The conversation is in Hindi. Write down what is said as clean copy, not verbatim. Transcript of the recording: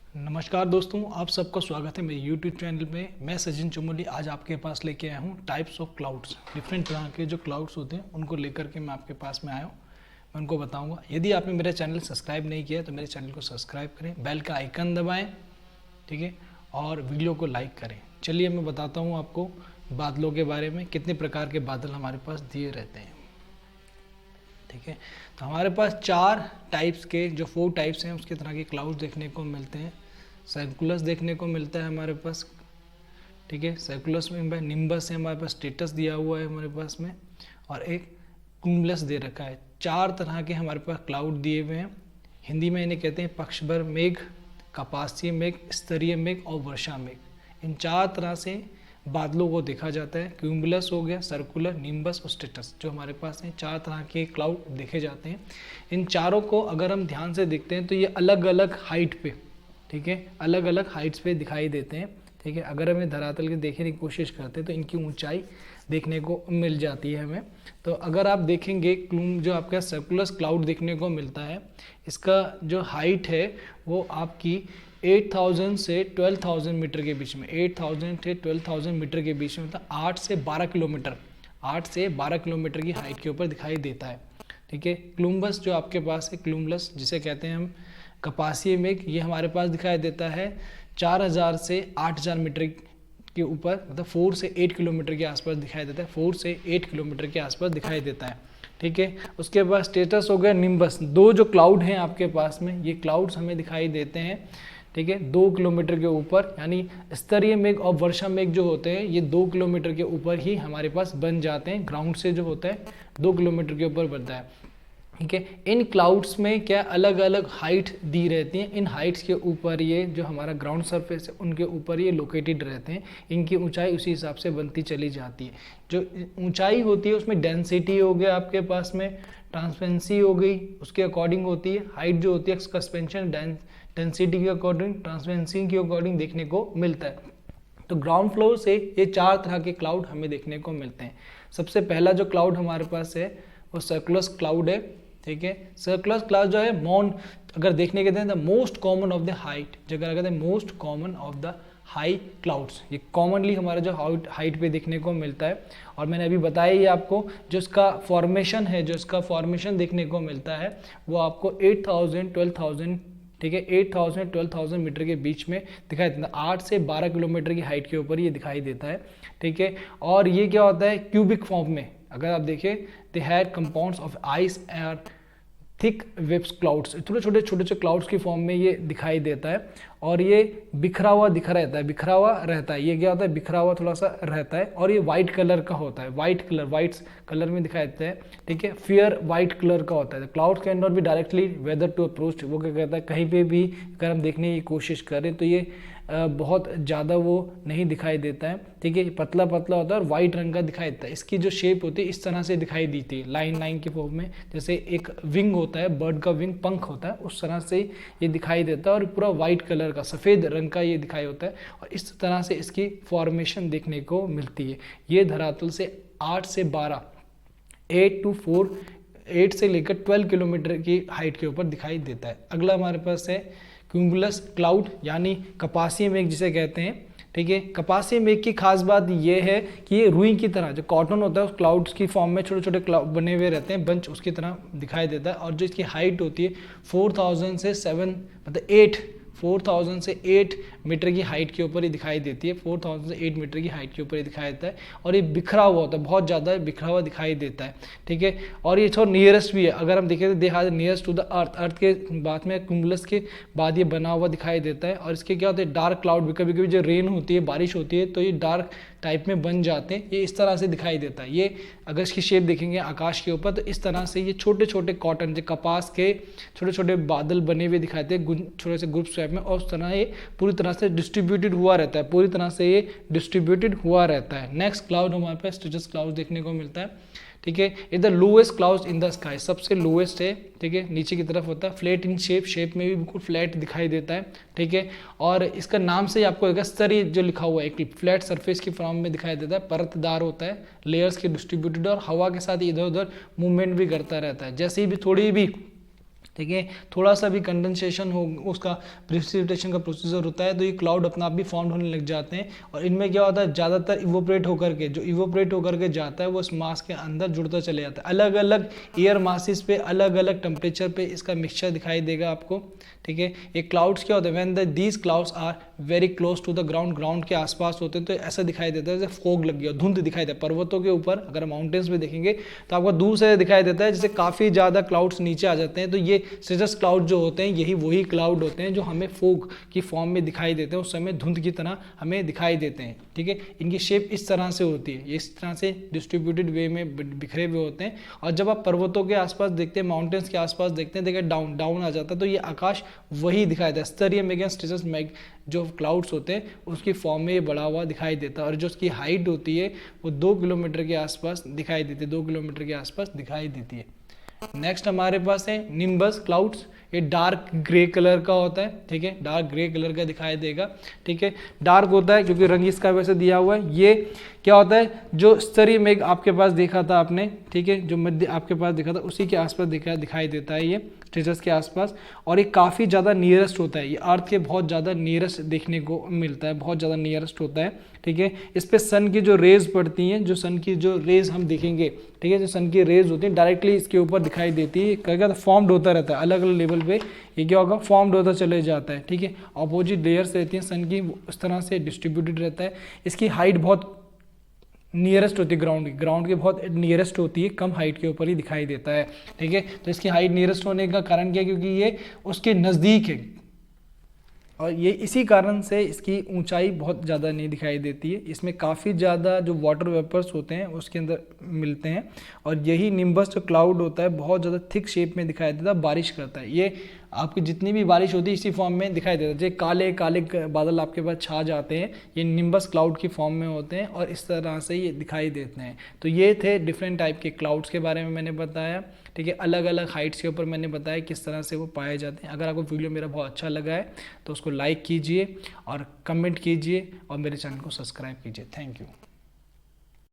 नमस्कार दोस्तों, आप सबका स्वागत है मेरे यूट्यूब चैनल में। मैं सचिन चमोली आज आपके पास लेके आया हूँ टाइप्स ऑफ क्लाउड्स। डिफरेंट तरह के जो क्लाउड्स होते हैं उनको लेकर के मैं आपके पास में आया हूँ। मैं उनको बताऊँगा। यदि आपने मेरा चैनल सब्सक्राइब नहीं किया तो मेरे चैनल को सब्सक्राइब करें, बेल का आइकन दबाएँ, ठीक है, और वीडियो को लाइक करें। चलिए मैं बताता हूँ आपको बादलों के बारे में, कितने प्रकार के बादल हमारे पास दिए रहते हैं। ठीक है, तो हमारे पास चार टाइप्स के जो 4 टाइप्स हैं उसके तरह के क्लाउड्स देखने को मिलते हैं। सर्कुलस देखने को मिलता है हमारे पास, ठीक है, सर्कुलस में निम्बस है, हमारे पास स्टेटस दिया हुआ है हमारे पास में, और एक क्यूमुलस दे रखा है। 4 तरह के हमारे पास क्लाउड दिए हुए हैं। हिंदी में इन्हें कहते हैं पक्षभर मेघ, कपासीय मेघ, स्तरीय मेघ और वर्षा मेघ। इन 4 तरह से बादलों को देखा जाता है। क्यूमुलस हो गया, सर्कुलर, निम्बस और स्टेटस, जो हमारे पास हैं 4 तरह के क्लाउड देखे जाते हैं। इन चारों को अगर हम ध्यान से देखते हैं तो ये अलग अलग हाइट पे, ठीक है, अलग अलग हाइट्स पे दिखाई देते हैं। ठीक है, अगर हमें धरातल के देखने की कोशिश करते हैं तो इनकी ऊंचाई देखने को मिल जाती है हमें। तो अगर आप देखेंगे जो आपका सर्कुलस क्लाउड देखने को मिलता है, इसका जो हाइट है वो आपकी 8000 से 12000 मीटर के बीच में, 8000 से 12000 मीटर के बीच में, मतलब 8 से 12 किलोमीटर, 8 से 12 किलोमीटर की हाइट के ऊपर दिखाई देता है। ठीक है, क्लूम्बस जो आपके पास है, क्लूमुलस जिसे कहते हैं हम कपासीय मेघ, ये हमारे पास दिखाई देता है 4000 से 8000 मीटर के ऊपर, मतलब 4 से 8 किलोमीटर के आसपास दिखाई देता है, 4 से 8 किलोमीटर के आसपास दिखाई देता है। ठीक है, उसके बाद स्टेटस हो गया निम्बस। 2 जो क्लाउड हैं आपके पास में, ये क्लाउड्स हमें दिखाई देते हैं, ठीक है, 2 किलोमीटर के ऊपर, यानी स्तरीय मेघ और वर्षा मेघ जो होते हैं ये 2 किलोमीटर के ऊपर ही हमारे पास बन जाते हैं। ग्राउंड से जो होता है 2 किलोमीटर के ऊपर बनता है। ठीक है, इन क्लाउड्स में क्या अलग अलग हाइट दी रहती हैं। इन हाइट्स के ऊपर ये जो हमारा ग्राउंड सरफेस है उनके ऊपर ये लोकेटेड रहते हैं। इनकी ऊंचाई उसी हिसाब से बनती चली जाती है। जो ऊंचाई होती है उसमें डेंसिटी हो गया आपके पास में, ट्रांसपेरेंसी हो गई, उसके अकॉर्डिंग होती है। हाइट जो होती है सस्पेंशन डेंसिटी के अकॉर्डिंग, ट्रांसपेरेंसी के अकॉर्डिंग देखने को मिलता है। तो ग्राउंड फ्लोर से ये 4 तरह के क्लाउड हमें देखने को मिलते हैं। सबसे पहला जो क्लाउड हमारे पास है वो सर्कुलस क्लाउड है। ठीक है, सर्कुलस क्लाउड जो है अगर देखने के the most common of the height, जगह कहते हैं most common of the high clouds, ये कॉमनली हमारा जो हाइट पे देखने को मिलता है। और मैंने अभी बताया ही आपको, जो इसका फॉर्मेशन है, जो इसका फॉर्मेशन देखने को मिलता है वो आपको 8000 12000, ठीक है, 8000 12000 मीटर के बीच में दिखाई देता है। 8 से 12 किलोमीटर की हाइट के ऊपर ये दिखाई देता है। ठीक है, और ये क्या होता है क्यूबिक फॉर्म में, अगर आप देखें they had compounds of ice and thick webs clouds, छोटे छोटे क्लाउड्स की फॉर्म में ये दिखाई देता है। और ये बिखरा हुआ बिखरा हुआ रहता है। ये क्या होता है, बिखरा हुआ थोड़ा सा रहता है, और ये वाइट कलर का होता है, वाइट कलर में दिखाई देता है। ठीक है, फेयर वाइट कलर का होता है। Cloud can not be directly whether to approach, वो क्या कहता है कहीं पे भी अगर हम देखने की कोशिश करें तो ये बहुत ज़्यादा वो नहीं दिखाई देता है। ठीक है, पतला पतला होता है और वाइट रंग का दिखाई देता है। इसकी जो शेप होती है इस तरह से दिखाई देती है, लाइन की फॉर्म में, जैसे एक विंग होता है, बर्ड का विंग, पंख होता है, उस तरह से ये दिखाई देता है। और पूरा वाइट कलर का, सफ़ेद रंग का ये दिखाई होता है, और इस तरह से इसकी फॉर्मेशन देखने को मिलती है। ये धरातल से 8 से 12, 8 से लेकर 12 किलोमीटर की हाइट के ऊपर दिखाई देता है। अगला हमारे पास है क्यूमुलस क्लाउड, यानी कपासीय मेघ जिसे कहते हैं। ठीक है, कपासीय मेघ की खास बात यह है कि ये रुई की तरह, जो कॉटन होता है उस क्लाउड्स की फॉर्म में छोटे छोटे क्लाउड बने हुए रहते हैं, बंच उसकी तरह दिखाई देता है। और जो इसकी हाइट होती है 4000 से 7, मतलब 4000 से 8 मीटर की हाइट के ऊपर ही दिखाई देती है। 4000 से 8 मीटर की हाइट के ऊपर ही दिखाई देता है, और ये बिखरा हुआ होता है, बहुत ज़्यादा बिखरा हुआ दिखाई देता है। ठीक है, और ये थोड़ा नियरेस्ट भी है, अगर हम देखें तो they are nearest to the earth के बाद में क्यूमुलस के बाद ये बना हुआ दिखाई देता है। और इसके क्या होता है, डार्क क्लाउड, कभी कभी जो रेन होती है, बारिश होती है, तो ये डार्क टाइप में बन जाते हैं। ये इस तरह से दिखाई देता है। ये अगर इसकी शेप देखेंगे आकाश के ऊपर तो इस तरह से ये छोटे छोटे कॉटन जो कपास के छोटे छोटे बादल बने हुए दिखाते हैं, छोटे से ग्रुप शेप में, और उस तरह ये पूरी तरह से डिस्ट्रीब्यूटेड हुआ रहता है, पूरी तरह से ये डिस्ट्रीब्यूटेड हुआ रहता है। नेक्स्ट क्लाउड हमारे पास स्टेटस क्लाउड देखने को मिलता है। ठीक है, ये the lowest cloud in the sky, सबसे लोएस्ट है। ठीक है, नीचे की तरफ होता है, फ्लैट इन शेप में भी बिल्कुल फ्लैट दिखाई देता है। ठीक है, और इसका नाम से ही आपको एक स्तरीय जो लिखा हुआ है, एक फ्लैट सरफेस की फॉर्म में दिखाई देता है, परतदार होता है, लेयर्स के डिस्ट्रीब्यूटेड, और हवा के साथ इधर उधर मूवमेंट भी करता रहता है। जैसे ही भी थोड़ी भी ठीक है। थोड़ा सा भी कंडेंसेशन हो, उसका प्रिसिपिटेशन का प्रोसीजर होता है तो ये क्लाउड अपना आप भी फॉर्म होने लग जाते हैं। और इनमें क्या होता है, ज़्यादातर इवोपरेट होकर के, जो इवोपरेट होकर के जाता है वो इस मास के अंदर जुड़ता चले जाता है। अलग अलग एयर मासेस पे अलग अलग टेम्परेचर पे इसका मिक्सचर दिखाई देगा आपको। ठीक है। ये क्लाउड्स क्या होते हैं, when these clouds are very close to the ground, ground के आसपास होते हैं तो ऐसा दिखाई देता है जैसे फोग लग गया, धुंध दिखाई देता है। पर्वतों के ऊपर अगर माउंटेन्स में देखेंगे तो आपको दूर से दिखाई देता है जैसे काफ़ी ज़्यादा क्लाउड्स नीचे आ जाते हैं। तो ये सिरस क्लाउड जो होते हैं यही वही क्लाउड होते हैं जो हमें फोग की फॉर्म में दिखाई देते हैं, उस समय धुंध की तरह हमें दिखाई देते हैं। ठीक है। इनकी शेप इस तरह से होती है, ये इस तरह से डिस्ट्रीब्यूटेड वे में बिखरे हुए होते हैं। और जब आप पर्वतों के आसपास देखते हैं, माउंटेन्स के आसपास देखते हैं, देखिए डाउन डाउन आ जाता है तो ये आकाश वही दिखाई देता है। स्तरीय मेघन स्ट्रेटस मैग जो क्लाउड्स होते हैं उसकी फॉर्म में ये बड़ा हुआ दिखाई देता है। और जो उसकी हाइट होती है वो 2 किलोमीटर के आसपास दिखाई देती है, 2 किलोमीटर के आसपास दिखाई देती है। नेक्स्ट हमारे पास है निम्बस क्लाउड्स। ये डार्क ग्रे कलर का होता है। ठीक है, डार्क ग्रे कलर का दिखाई देगा। ठीक है, डार्क होता है क्योंकि रंग इसका वैसे दिया हुआ है। ये क्या होता है, जो स्तरीय मेघ आपके पास देखा था आपने, ठीक है, जो मध्य आपके पास देखा था उसी के आसपास दिखाई देता है ये स्टेटस के आसपास। और ये काफ़ी ज़्यादा नियरेस्ट होता है, ये अर्थ के बहुत ज़्यादा नियरेस्ट देखने को मिलता है, बहुत ज़्यादा नियरेस्ट होता है। ठीक है, इस पर सन की जो रेज पड़ती हैं, जो सन की जो रेज हम देखेंगे, ठीक है, जो सन की रेज होती है डायरेक्टली इसके ऊपर दिखाई देती है। क्या फॉर्म्ड होता रहता है अलग अलग लेवल पे, ये क्या होगा, फॉर्म्ड होता चले जाता है। ठीक है, अपोजिट लेयर्स रहती हैं सन की, उस तरह से डिस्ट्रीब्यूटेड रहता है। इसकी हाइट बहुत नियरेस्ट होती है ग्राउंड के बहुत नियरेस्ट होती है, कम हाइट के ऊपर ही दिखाई देता है। ठीक है, तो इसकी हाइट नियरेस्ट होने का कारण क्या है, क्योंकि ये उसके नज़दीक है और ये इसी कारण से इसकी ऊंचाई बहुत ज़्यादा नहीं दिखाई देती है। इसमें काफ़ी ज़्यादा जो वाटर वेपर्स होते हैं उसके अंदर मिलते हैं। और यही निम्बस जो क्लाउड होता है बहुत ज़्यादा थिक शेप में दिखाई देता है, बारिश करता है। ये आपकी जितनी भी बारिश होती है इसी फॉर्म में दिखाई देता है। जैसे काले काले बादल आपके पास छा जाते हैं, ये निम्बस क्लाउड की फॉर्म में होते हैं और इस तरह से ये दिखाई देते हैं। तो ये थे डिफरेंट टाइप के क्लाउड्स के बारे में मैंने बताया। ठीक है, अलग अलग हाइट्स के ऊपर मैंने बताया किस तरह से वो पाए जाते हैं। अगर आपको वीडियो मेरा बहुत अच्छा लगा है तो उसको लाइक कीजिए और कमेंट कीजिए और मेरे चैनल को सब्सक्राइब कीजिए। Thank you.